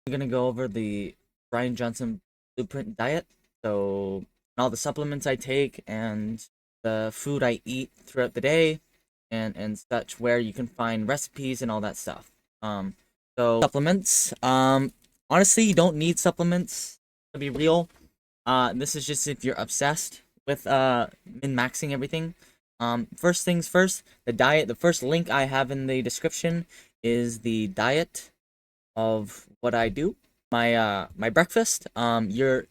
I'm gonna go over the Brian Johnson Blueprint diet. So, all the supplements I take and the food I eat throughout the day, and such, where you can find recipes and all that stuff. Um, so supplements. Honestly, you don't need supplements to be real. This is just if you're obsessed with min-maxing everything. First things first, the diet. The first link I have in the description is the diet of what I do. My breakfast. You're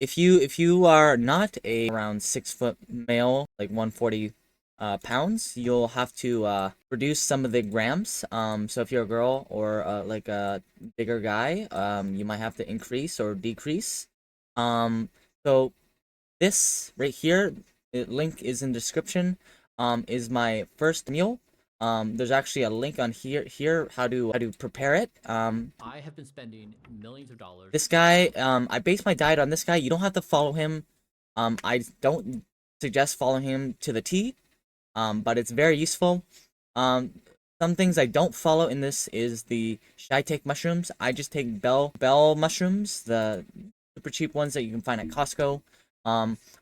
if you are not a around 6 foot male, like 140 pounds, you'll have to reduce some of the grams. So if you're a girl or like a bigger guy, you might have to increase or decrease. Um, so this right here, the link is in description. Is my first meal. There's actually a link on here how to prepare it. I have been spending millions of dollars. This guy, I base my diet on this guy. You don't have to follow him. I don't suggest following him to the T. But it's very useful. Some things I don't follow in this is the should I take mushrooms? I just take bell mushrooms, the super cheap ones that you can find at Costco.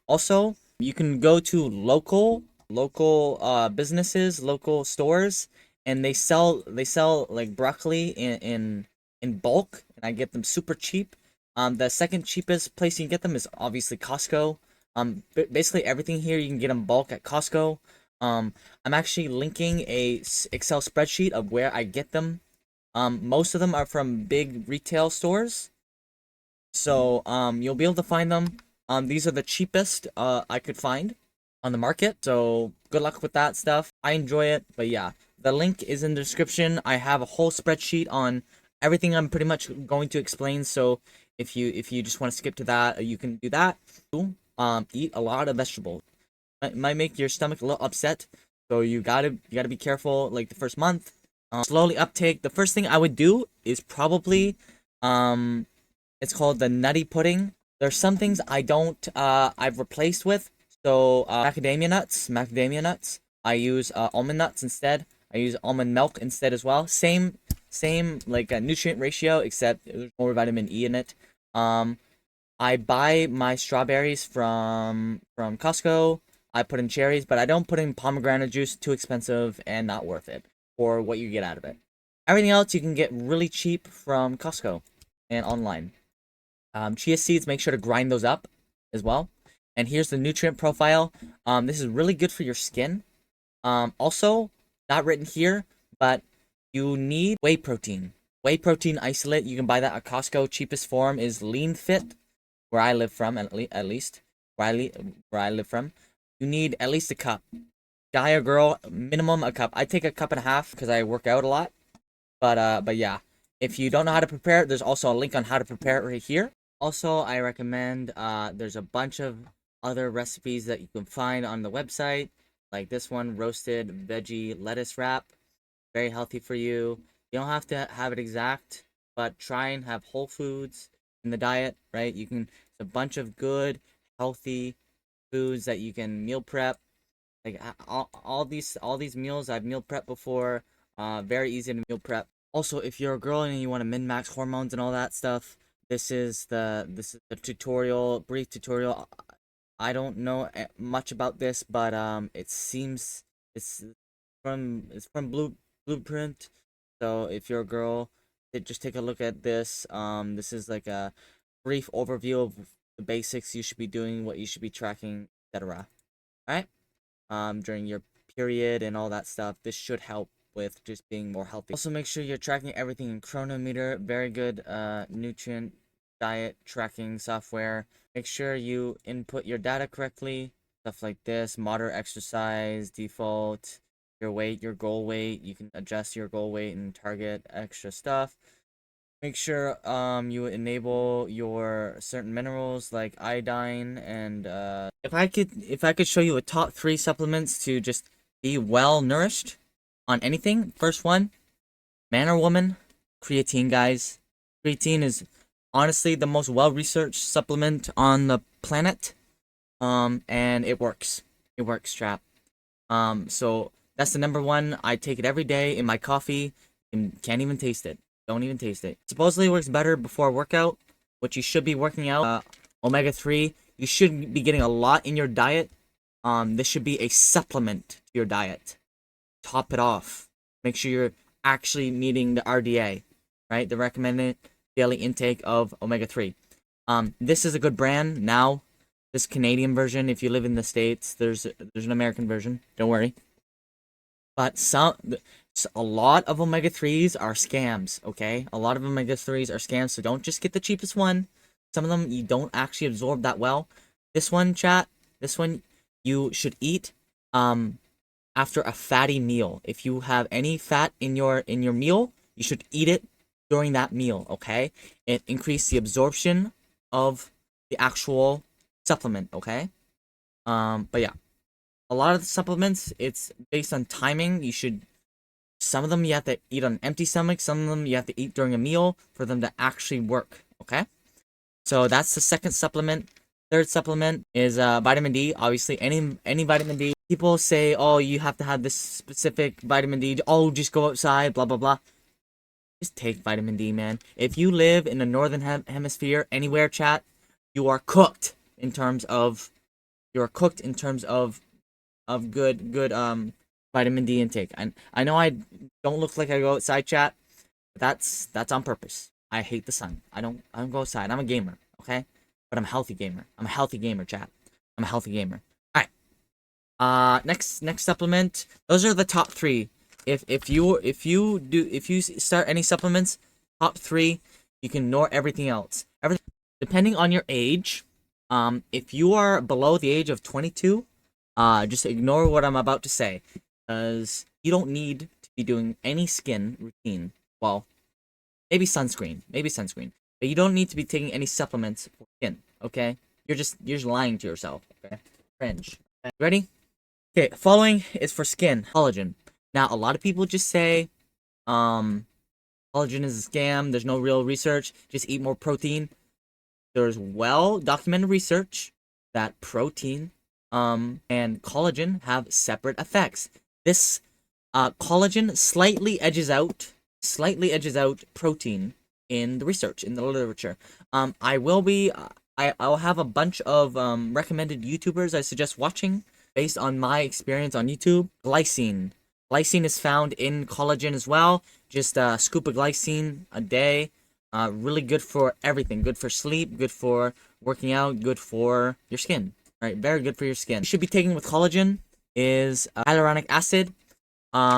Also, you can go to local businesses, local stores, and they sell like broccoli in bulk, and I get them super cheap. The second cheapest place you can get them is obviously Costco. Basically everything here you can get in bulk at Costco. I'm actually linking a Excel spreadsheet of where I get them. Most of them are from big retail stores, so you'll be able to find them. These are the cheapest I could find on the market. So good luck with that stuff. I enjoy it, but yeah, the link is in the description. I have a whole spreadsheet on everything I'm pretty much going to explain. So if you just want to skip to that, you can do that. Eat a lot of vegetables. Might make your stomach a little upset, so you gotta be careful. Like the first month, slowly uptake. The first thing I would do is probably um it's called the nutty pudding. There's some things I don't I've replaced with. So macadamia nuts. I use almond nuts instead. I use almond milk instead as well. Same like a nutrient ratio, except there's more vitamin E in it. Um, I buy my strawberries from Costco. I put in cherries, but I don't put in pomegranate juice. Too expensive and not worth it for what you get out of it. Everything else you can get really cheap from Costco and online. Chia seeds, make sure to grind those up as well. And here's the nutrient profile. This is really good for your skin. Also, not written here, but you need whey protein. Whey protein isolate. You can buy that at Costco. Cheapest form is Lean Fit, where I live from, at least where I live from. You need at least a cup. Guy or girl, minimum a cup. I take a cup and a half because I work out a lot. But yeah, if you don't know how to prepare it, there's also a link on how to prepare it right here. Also, I recommend there's a bunch of other recipes that you can find on the website, like this one, roasted veggie lettuce wrap, very healthy for you. You don't have to have it exact, but try and have whole foods in the diet, right? It's a bunch of good, healthy foods that you can meal prep. Like all these meals I've meal prepped before. Very easy to meal prep. Also, if you're a girl and you want to min max hormones and all that stuff, this is the tutorial, brief tutorial. I don't know much about this, but it seems it's it's from Blueprint. So if you're a girl, just take a look at this. This is like a brief overview of the basics you should be doing, what you should be tracking, etc. All right. During your period and all that stuff. This should help with just being more healthy. Also, make sure you're tracking everything in Chronometer. Very good nutrient diet tracking software. Make sure you input your data correctly. Stuff like this, moderate exercise, default, your weight, your goal weight. You can adjust your goal weight and target extra stuff. Make sure you enable your certain minerals like iodine and if I could show you a top 3 supplements to just be well nourished on anything. First one, man or woman, creatine, guys. Creatine is honestly the most well researched supplement on the planet. And it works. It works, trap. So that's the number one. I take it every day in my coffee and can't even taste it. Don't even taste it. Supposedly works better before a workout, which you should be working out. Omega-3, you should be getting a lot in your diet. This should be a supplement to your diet. Top it off. Make sure you're actually meeting the RDA, right? The recommended daily intake of omega-3. This is a good brand. Now, this Canadian version, if you live in the States, there's an American version. Don't worry. But a lot of omega-3s are scams, okay? A lot of omega-3s are scams, so don't just get the cheapest one. Some of them you don't actually absorb that well. This one, chat, this one you should eat after a fatty meal. If you have any fat in your meal, you should eat it during that meal, okay? It increases the absorption of the actual supplement, okay? But yeah. A lot of the supplements, it's based on timing. Some of them you have to eat on an empty stomach. Some of them you have to eat during a meal for them to actually work, okay? So that's the second supplement. Third supplement is vitamin D. Obviously, any vitamin D. People say, oh, you have to have this specific vitamin D. Oh, just go outside, blah, blah, blah. Just take vitamin D, man. If you live in the northern hemisphere, anywhere, chat, you are cooked in terms of good vitamin D intake. And I know I don't look like I go outside, chat, but that's on purpose. I hate the sun. I don't go outside. I'm a gamer, okay? But I'm a healthy gamer. I'm a healthy gamer, chat. I'm a healthy gamer. Alright. Next supplement. Those are the top 3. If you start any supplements, top 3, you can ignore everything else. Depending on your age, if you are below the age of 22, just ignore what I'm about to say, because you don't need to be doing any skin routine. Well, maybe sunscreen, but you don't need to be taking any supplements for skin. Okay, you're just lying to yourself. Okay, cringe. Okay. Ready? Okay, following is for skin. Collagen. Now, a lot of people just say, collagen is a scam. There's no real research. Just eat more protein. There's well-documented research that protein and collagen have separate effects. This collagen slightly edges out protein in the research, in the literature. I'll have a bunch of recommended YouTubers I suggest watching based on my experience on YouTube. Glycine is found in collagen as well. Just a scoop of glycine a day. Really good for everything. Good for sleep, good for working out, good for your skin. Right, very good for your skin. You should be taking with collagen is hyaluronic acid.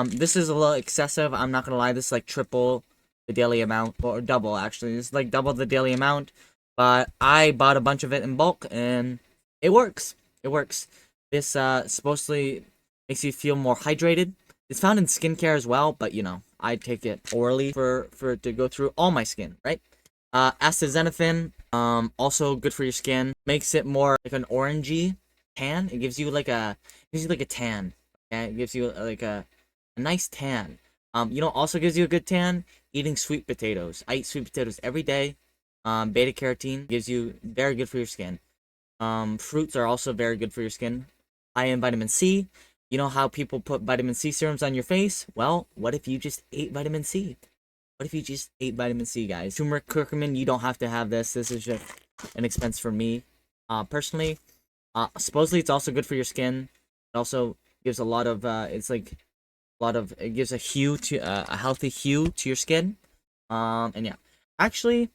This is a little excessive. I'm not gonna lie. This is like triple the daily amount, or double actually. It's like double the daily amount. But I bought a bunch of it in bulk, and it works. It works. This supposedly makes you feel more hydrated. It's found in skincare as well, but you know, I take it orally for it to go through all my skin, right? Astaxanthin, also good for your skin. Makes it more like an orangey tan. It gives you like a tan. Okay? It gives you like a nice tan. You know, also gives you a good tan. Eating sweet potatoes. I eat sweet potatoes every day. Beta carotene gives you very good for your skin. Fruits are also very good for your skin. High in vitamin C. You know how people put vitamin C serums on your face? Well, what if you just ate vitamin C? What if you just ate vitamin C, guys? Turmeric curcumin, you don't have to have this. This is just an expense for me. Personally, supposedly it's also good for your skin. It also gives a lot of, it gives a hue to, a healthy hue to your skin. And yeah. Actually,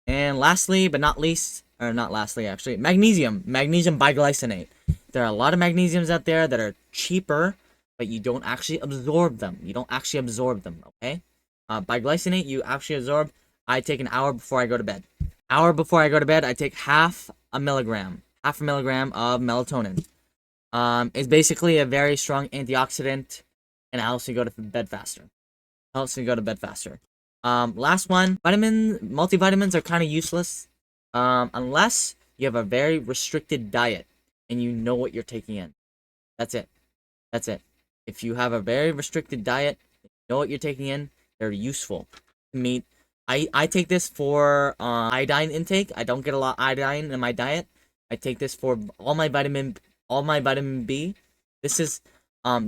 and lastly, but not least, or not lastly, actually, magnesium biglycinate. There are a lot of magnesiums out there that are cheaper, but you don't actually absorb them. Okay? Biglycinate, you actually absorb. I take an hour before I go to bed. I take half a milligram of melatonin. It's basically a very strong antioxidant, and it helps you go to bed faster. Last one, multivitamins are kind of useless, unless you have a very restricted diet and you know what you're taking in. That's it. If you have a very restricted diet, you know what you're taking in, they're useful. I mean, I take this for iodine intake. I don't get a lot of iodine in my diet. I take this for all my vitamin B. This is a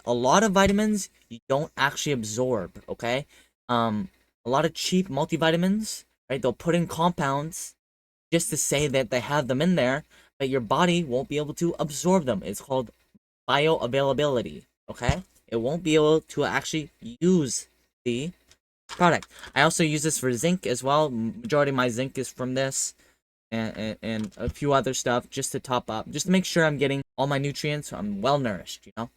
lot of vitamins you don't actually absorb, okay? a lot of cheap multivitamins, right? They'll put in compounds just to say that they have them in there, but your body won't be able to absorb them. It's called bioavailability, okay? It won't be able to actually use the product. I also use this for zinc as well. Majority of my zinc is from this, and a few other stuff just to top up, just to make sure I'm getting all my nutrients. So I'm well nourished, you know.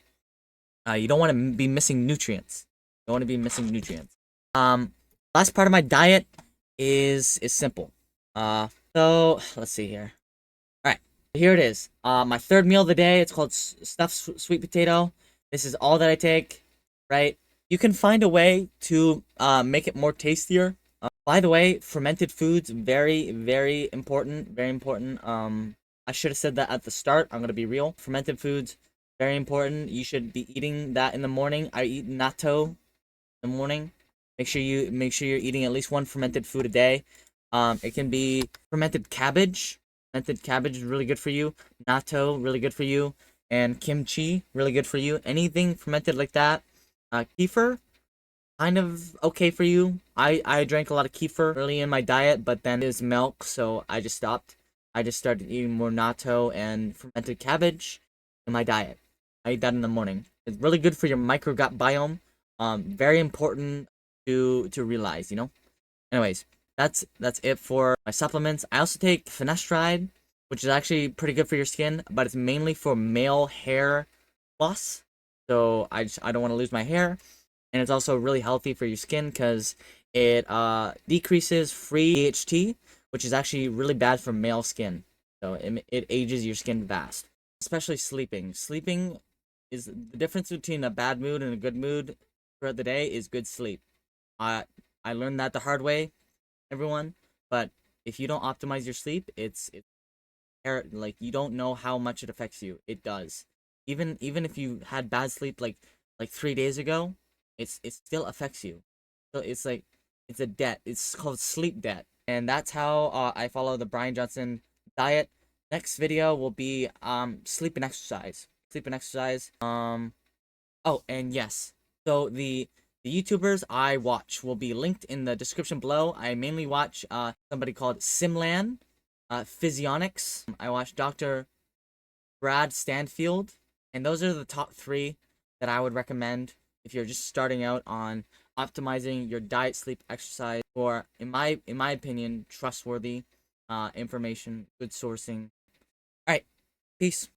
You don't want to be missing nutrients. You don't want to be missing nutrients. Last part of my diet is simple. So let's see here. All right, here it is. My third meal of the day. It's called stuffed sweet potato. This is all that I take. Right. You can find a way to make it more tastier. By the way, fermented foods, very, very important. Very important. I should have said that at the start. I'm gonna be real. Fermented foods, very important. You should be eating that in the morning. I eat natto in the morning. Make sure you're eating at least one fermented food a day. It can be fermented cabbage. Fermented cabbage is really good for you. Natto, really good for you. And kimchi, really good for you. Anything fermented like that. Kefir, kind of okay for you. I drank a lot of kefir early in my diet, but then it was milk, so I just stopped. I just started eating more natto and fermented cabbage in my diet. I eat that in the morning. It's really good for your microgut biome. Very important to realize, you know. Anyways, that's it for my supplements. I also take finasteride, which is actually pretty good for your skin, but it's mainly for male hair loss. So I don't want to lose my hair, and it's also really healthy for your skin because it decreases free DHT, which is actually really bad for male skin. So it ages your skin fast. Especially sleeping. Sleeping is the difference between a bad mood and a good mood throughout the day is good sleep. I learned that the hard way, everyone. But if you don't optimize your sleep, it's like you don't know how much it affects you. It does. Even if you had bad sleep like 3 days ago, it still affects you. So it's like it's a debt. It's called sleep debt, and that's how I follow the Brian Johnson diet. Next video will be sleep and exercise. Sleep and exercise. Oh, and yes. So the YouTubers I watch will be linked in the description below. I mainly watch somebody called Simlan, Physionics. I watch Dr. Brad Stanfield, and those are the top 3 that I would recommend if you're just starting out on optimizing your diet, sleep, exercise, or in my opinion, trustworthy information, good sourcing. All right, peace.